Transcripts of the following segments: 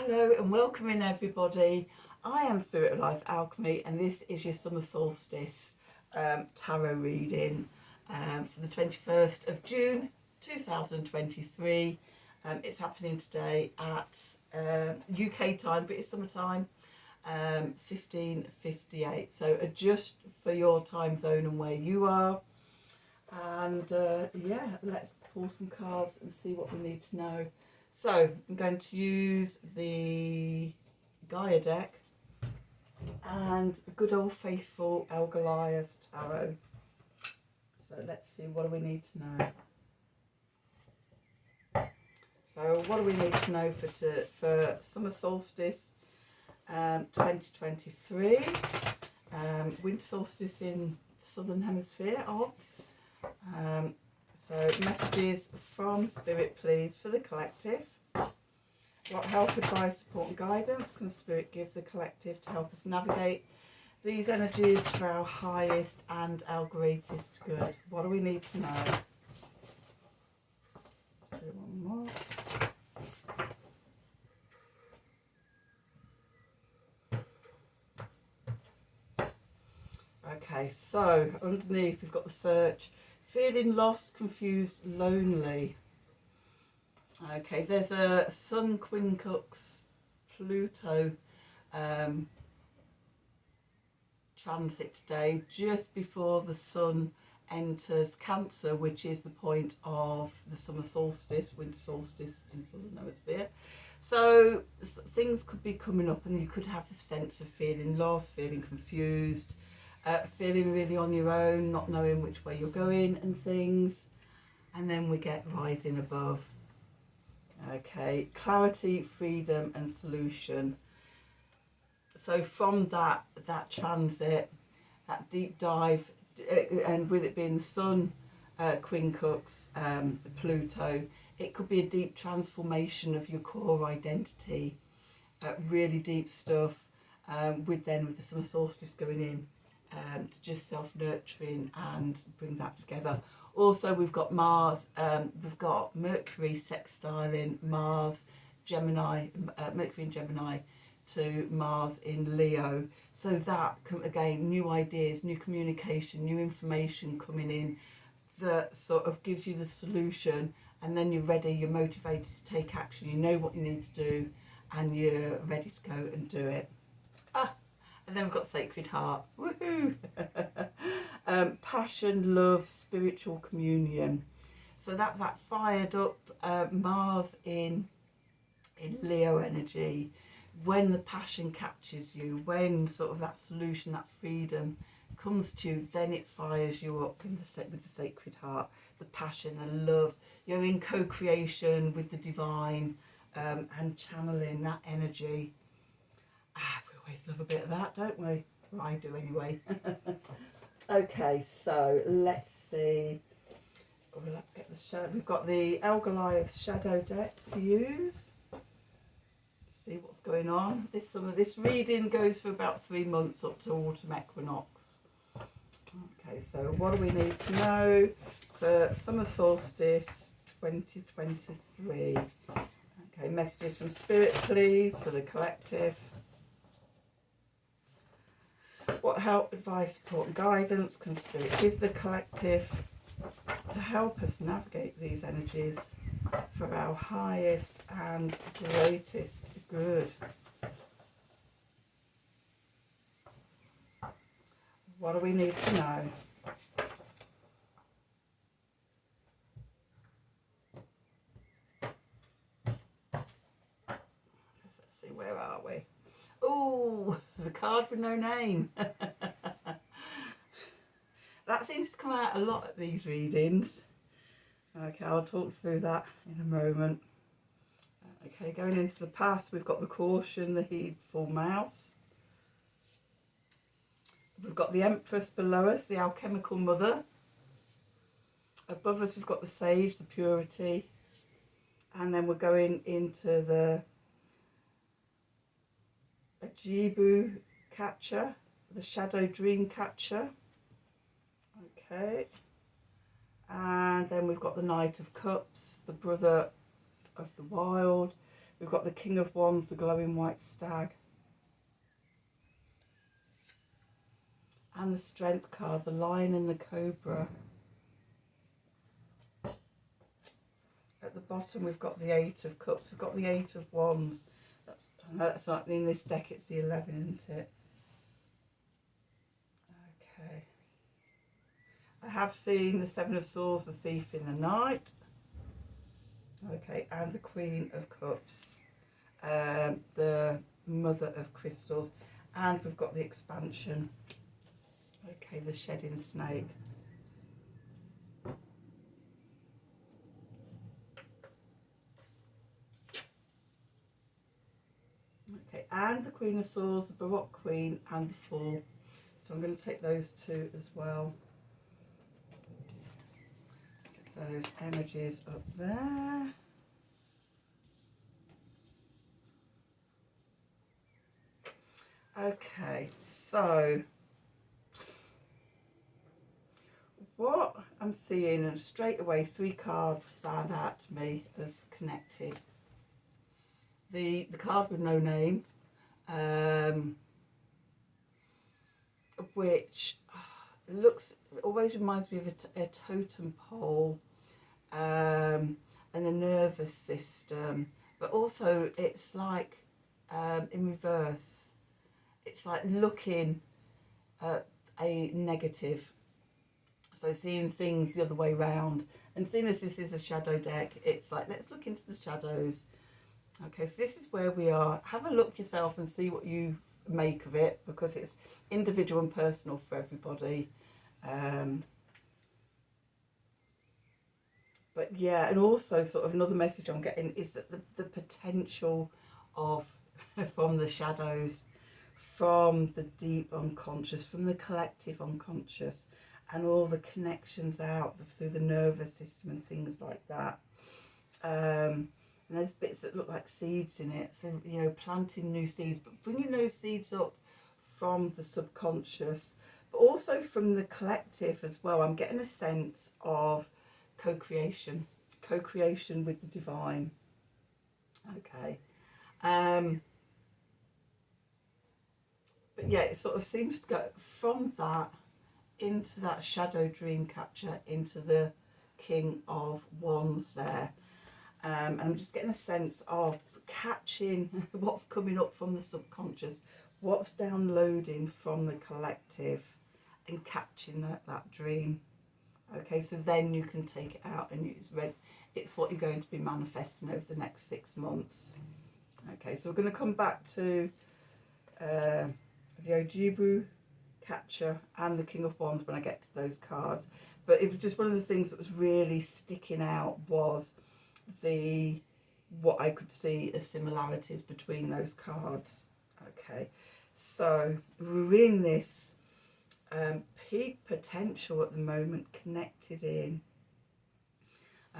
Hello and welcome in everybody. I am Spirit of Life Alchemy and this is your summer solstice tarot reading for the 21st of June 2023. It's happening today at UK time, British summertime, 15:58. So adjust for your time zone and where you are. And yeah, let's pull some cards and see what we need to know. So I'm going to use the Gaia deck and good old faithful El Goliath tarot. So let's see, what do we need to know? So what do we need to know for summer solstice 2023? Winter solstice in the southern hemisphere, obvs. So messages from Spirit, please, for the collective. What help, advice, support and guidance can Spirit give the collective to help us navigate these energies for our highest and our greatest good? What do we need to know? Let's do one more. Okay, so underneath we've got the search. Feeling lost, confused, lonely. Okay, there's a Sun Quincux Pluto transit today, just before the Sun enters Cancer, which is the point of the summer solstice, winter solstice in the southern hemisphere. So things could be coming up and you could have the sense of feeling lost, feeling confused, feeling really on your own, not knowing which way you're going and things. And then we get rising above. Okay, clarity, freedom and solution. So from that transit, that deep dive, and with it being the Sun, Quincux, Pluto, it could be a deep transformation of your core identity, really deep stuff, with the summer solstice going in. To just self-nurturing and bring that together. Also, we've got Mars, we've got Mercury sextiling Mars, Gemini, Mercury in Gemini to Mars in Leo. So that, again, new ideas, new communication, new information coming in that sort of gives you the solution, and then you're ready, you're motivated to take action, you know what you need to do, and you're ready to go and do it. And then we've got Sacred Heart. Woohoo! Passion, love, spiritual communion. So that's that fired up Mars in Leo energy. When the passion catches you, when sort of that solution, that freedom comes to you, then it fires you up with the Sacred Heart. The passion, the love. You're in co-creation with the divine and channeling that energy. We always love a bit of that, don't we? Well, I do anyway. Okay, so let's see. We'll get the shadow. We've got the El Goliath shadow deck to use. See what's going on this summer. This reading goes for about 3 months up to autumn equinox. Okay, so what do we need to know for summer solstice 2023? Okay, messages from Spirit, please, for the collective. What help, advice, support and guidance can Spirit give the collective to help us navigate these energies for our highest and greatest good? What do we need to know? Let's see, where are we? Oh, the card with no name. That seems to come out a lot at these readings. Okay, I'll talk through that in a moment. Okay, going into the past, we've got the Caution, the Heedful Mouse. We've got the Empress below us, the Alchemical Mother. Above us, we've got the Sage, the Purity. And then we're going into the Ajibu Catcher, the Shadow Dream Catcher. Okay. And then we've got the Knight of Cups, the Brother of the Wild, We've got the King of Wands, the glowing white stag. And the Strength card, the Lion and the Cobra. At the bottom we've got the Eight of Cups, we've got the Eight of Wands. That's not in this deck, it's the 11, isn't it? Okay. I have seen the Seven of Swords, the Thief in the Night. Okay, and the Queen of Cups, the Mother of Crystals, and we've got the Expansion. Okay, the Shedding Snake. Okay, and the Queen of Swords, the Baroque Queen, and the Fool. So I'm going to take those two as well. Get those energies up there. Okay, so what I'm seeing, and straight away 3 cards stand out to me as connected. The card with no name, which always reminds me of a totem pole, and the nervous system, but also it's like in reverse. It's like looking at a negative. So seeing things the other way round. And seeing as this is a shadow deck, it's like, let's look into the shadows. Okay, so this is where we are. Have a look yourself and see what you make of it, because it's individual and personal for everybody. But yeah, and also sort of another message I'm getting is that the potential of, from the shadows, from the deep unconscious, from the collective unconscious, and all the connections out through the nervous system and things like that. And there's bits that look like seeds in it. So, you know, planting new seeds, but bringing those seeds up from the subconscious, but also from the collective as well. I'm getting a sense of co-creation with the divine. Okay. But yeah, it sort of seems to go from that into that shadow dream catcher, into the King of Wands there. And I'm just getting a sense of catching what's coming up from the subconscious, what's downloading from the collective, and catching that dream. Okay, so then you can take it out and it's what you're going to be manifesting over the next 6 months. Okay, so we're going to come back to the Ojibu catcher and the King of Wands when I get to those cards. But it was just one of the things that was really sticking out was what I could see as similarities between those cards. Okay, so we're in this peak potential at the moment, connected in.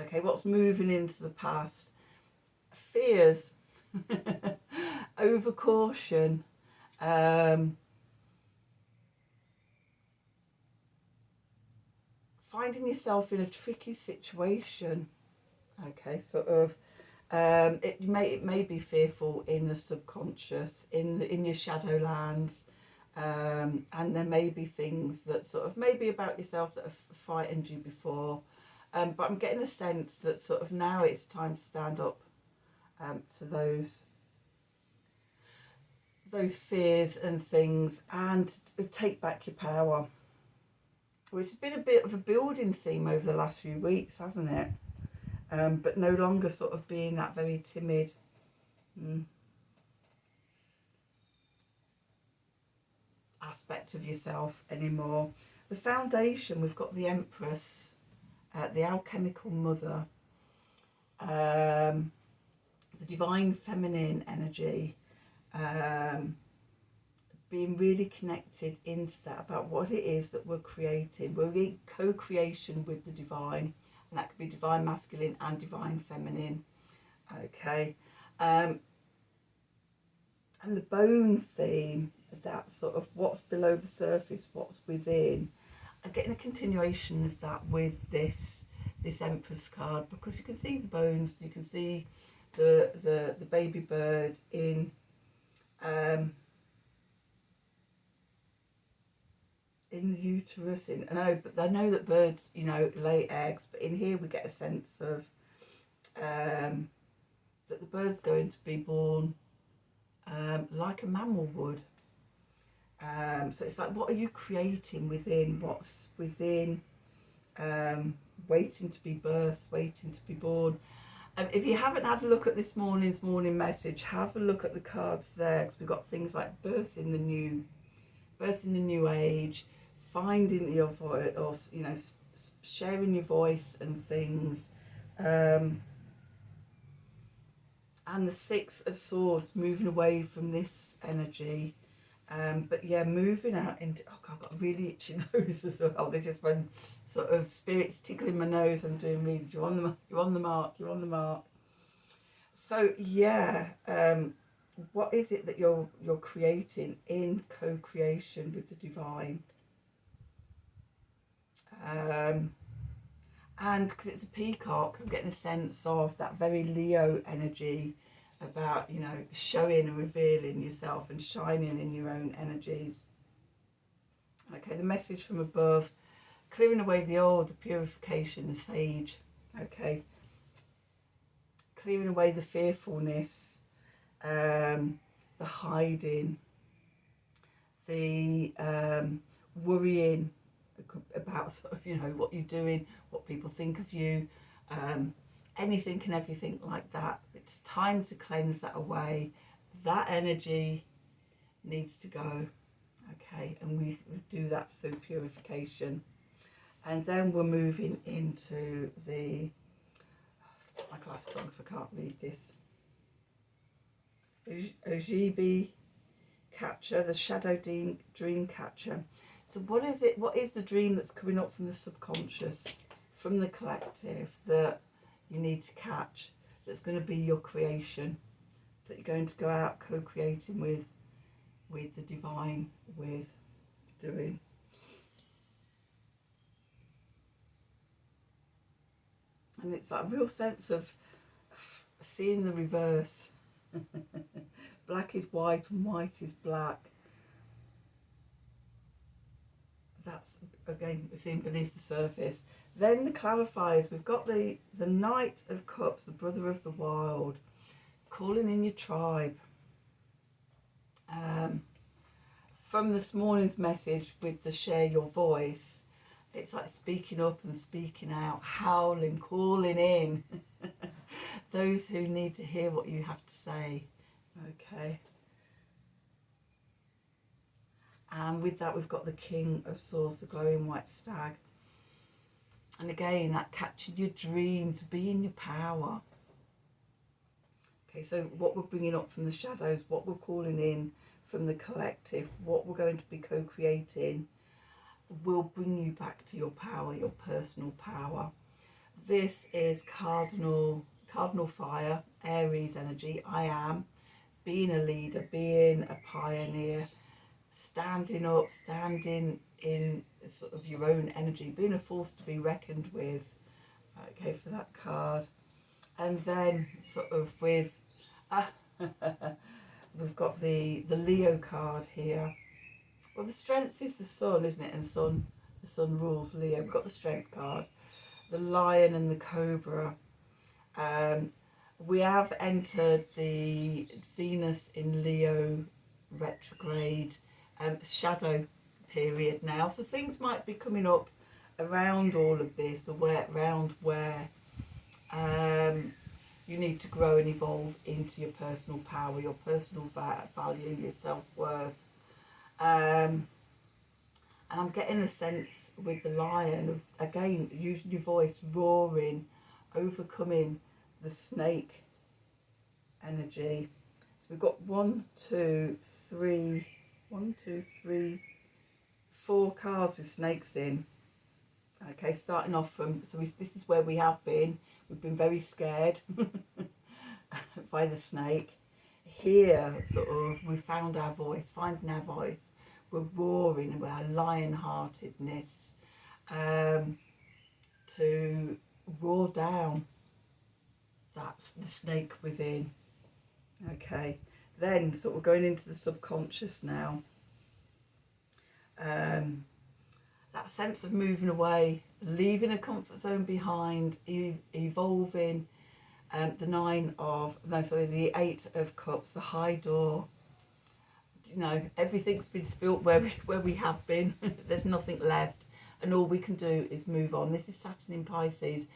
Okay, what's moving into the past? Fears, over caution, finding yourself in a tricky situation. Okay, sort of. It may be fearful in the subconscious, in your shadowlands, and there may be things that sort of maybe about yourself that have frightened you before, but I'm getting a sense that sort of now it's time to stand up to those fears and things, and to take back your power, which has been a bit of a building theme over the last few weeks, hasn't it? But no longer sort of being that very timid aspect of yourself anymore. The foundation, we've got the Empress, the alchemical mother, the divine feminine energy, being really connected into that, about what it is that we're creating. We're in co-creation with the divine, and that could be divine masculine and divine feminine. Okay, and the bone theme, that sort of what's below the surface, what's within. I'm getting a continuation of that with this Empress card, because you can see the bones, you can see the baby bird in the uterus. But I know that birds, lay eggs, but in here we get a sense of that the bird's going to be born like a mammal would. So it's like, what are you creating within? What's within? Waiting to be birthed, waiting to be born. If you haven't had a look at this morning's morning message, have a look at the cards there, because we've got things like birth in the new age, finding your voice, or sharing your voice and things, and the Six of Swords, moving away from this energy. But yeah, moving out into, oh God, I've got a really itchy nose as well. This is when sort of spirits tickling my nose and doing me, you're on the mark. So yeah, what is it that you're creating in co-creation with the divine? And because it's a peacock, I'm getting a sense of that very Leo energy about, showing and revealing yourself and shining in your own energies. Okay, the message from above, clearing away the old, the purification, the sage. Okay, clearing away the fearfulness, the hiding, the worrying about sort of, what you're doing, what people think of you, anything and everything like that. It's time to cleanse that away. That energy needs to go. Okay, and we do that through purification. And then we're moving into the, my glasses on because I can't read this, Ojibi catcher, the shadow dream catcher. So what is it? What is the dream that's coming up from the subconscious, from the collective, that you need to catch, that's going to be your creation, that you're going to go out co-creating with the divine, with doing? And it's that real sense of seeing the reverse. Black is white and white is black. That's, again, we're seeing beneath the surface. Then the clarifiers, we've got the Knight of Cups, the brother of the wild, calling in your tribe. From this morning's message with the share your voice, it's like speaking up and speaking out, howling, calling in those who need to hear what you have to say. Okay. And with that, we've got the King of Swords, the glowing white stag. And again, that catching your dream, to be in your power. Okay, so what we're bringing up from the shadows, what we're calling in from the collective, what we're going to be co-creating, will bring you back to your power, your personal power. This is cardinal fire, Aries energy. I am being a leader, being a pioneer, standing up, standing in sort of your own energy, being a force to be reckoned with. Okay, for that card. And then sort of with we've got the Leo card here. Well, the strength is the sun, isn't it? And the sun rules Leo. We've got the strength card, the lion and the cobra. We have entered the Venus in Leo retrograde shadow period now, so things might be coming up around all of this, or around where you need to grow and evolve into your personal power, your personal value, your self-worth. And I'm getting a sense with the lion of, again, using your voice, roaring, overcoming the snake energy. So we've got 4 cards with snakes in. Okay, starting off from, so this is where we have been. We've been very scared by the snake. Here, sort of, we found our voice, finding our voice. We're roaring about our lion-heartedness, to roar down That's the snake within. Okay, then so we're going into the subconscious now. That sense of moving away, leaving a comfort zone behind, evolving. The 8 of Cups, the high door. You know, everything's been spilt where we have been. There's nothing left, and all we can do is move on. This is Saturn in Pisces.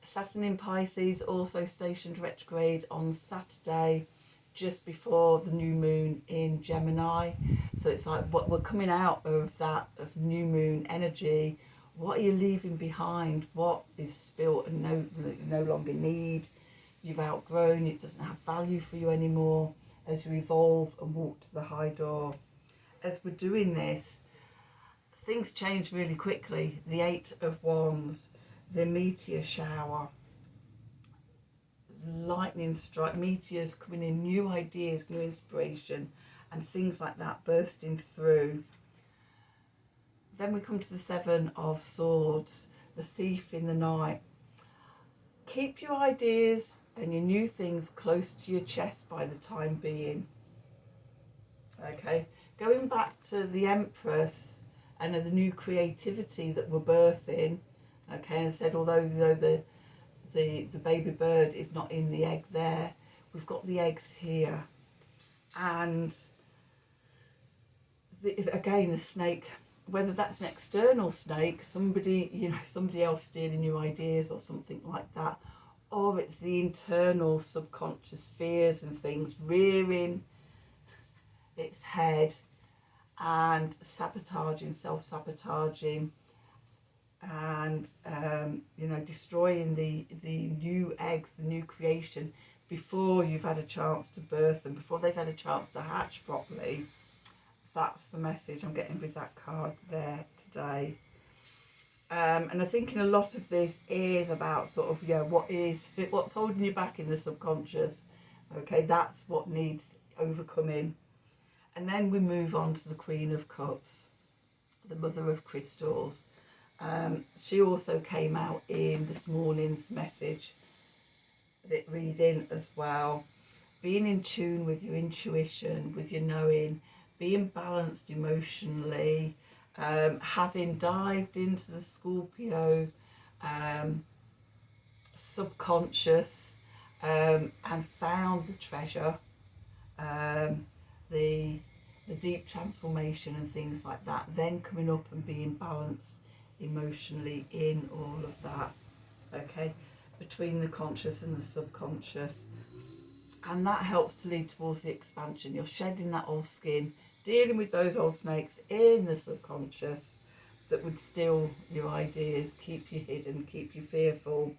Saturn in Pisces also stationed retrograde on Saturday, just before the new moon in Gemini. So it's like what we're coming out of that of new moon energy. What are you leaving behind? What is spilt and no longer need? You've outgrown. It doesn't have value for you anymore. As you evolve and walk to the high door. As we're doing this, things change really quickly. The 8 of Wands, the meteor shower, lightning strike, meteors coming in, new ideas, new inspiration, and things like that bursting through. Then we come to the 7 of Swords, the thief in the night. Keep your ideas and your new things close to your chest by the time being. Okay, going back to the Empress and the new creativity that we're birthing. Okay, and said although the baby bird is not in the egg there, we've got the eggs here, and again the snake. Whether that's an external snake, somebody else stealing your ideas or something like that, or it's the internal subconscious fears and things rearing its head and sabotaging, self-sabotaging, and destroying the new eggs, the new creation, before you've had a chance to birth them, before they've had a chance to hatch properly. That's the message I'm getting with that card there today. And I think in a lot of this is about sort of, what's holding you back in the subconscious. Okay, that's what needs overcoming. And then we move on to the Queen of Cups, the Mother of Crystals. She also came out in this morning's message reading as well. Being in tune with your intuition, with your knowing, being balanced emotionally, having dived into the Scorpio subconscious and found the treasure, the deep transformation and things like that, then coming up and being balanced emotionally in all of that, okay, between the conscious and the subconscious. And that helps to lead towards the expansion. You're shedding that old skin, dealing with those old snakes in the subconscious that would steal your ideas, keep you hidden, keep you fearful.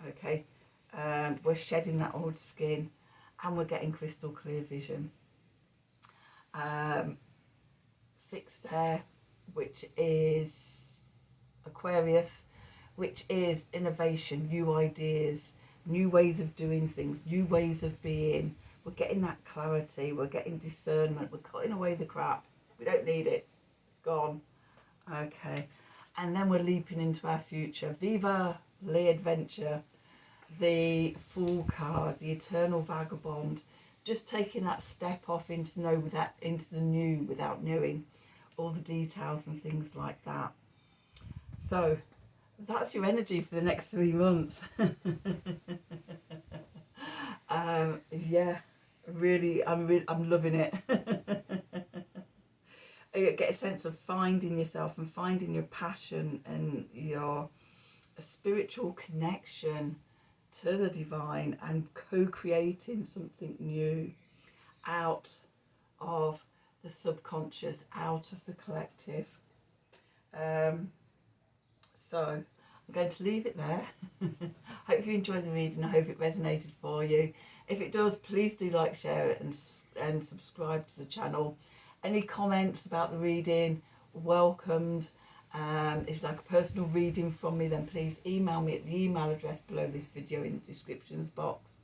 Okay, we're shedding that old skin and we're getting crystal clear vision. Fixed air, which is Aquarius, which is innovation, new ideas, new ways of doing things, new ways of being. We're getting that clarity, we're getting discernment, we're cutting away the crap. We don't need it, it's gone. Okay, and then we're leaping into our future. Viva the adventure, the Fool card, the eternal vagabond, just taking that step off into the new without knowing all the details and things like that. So that's your energy for the next 3 months. Really, I'm loving it. I get a sense of finding yourself and finding your passion and your spiritual connection to the divine and co-creating something new out of the subconscious, out of the collective. So I'm going to leave it there. Hope you enjoyed the reading. I hope it resonated for you. If it does, please do like, share it, and subscribe to the channel. Any comments about the reading, welcomed. If you'd like a personal reading from me, then please email me at the email address below this video in the descriptions box.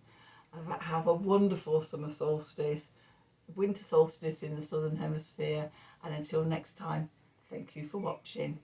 Have a wonderful summer solstice, winter solstice in the southern hemisphere, and until next time, thank you for watching.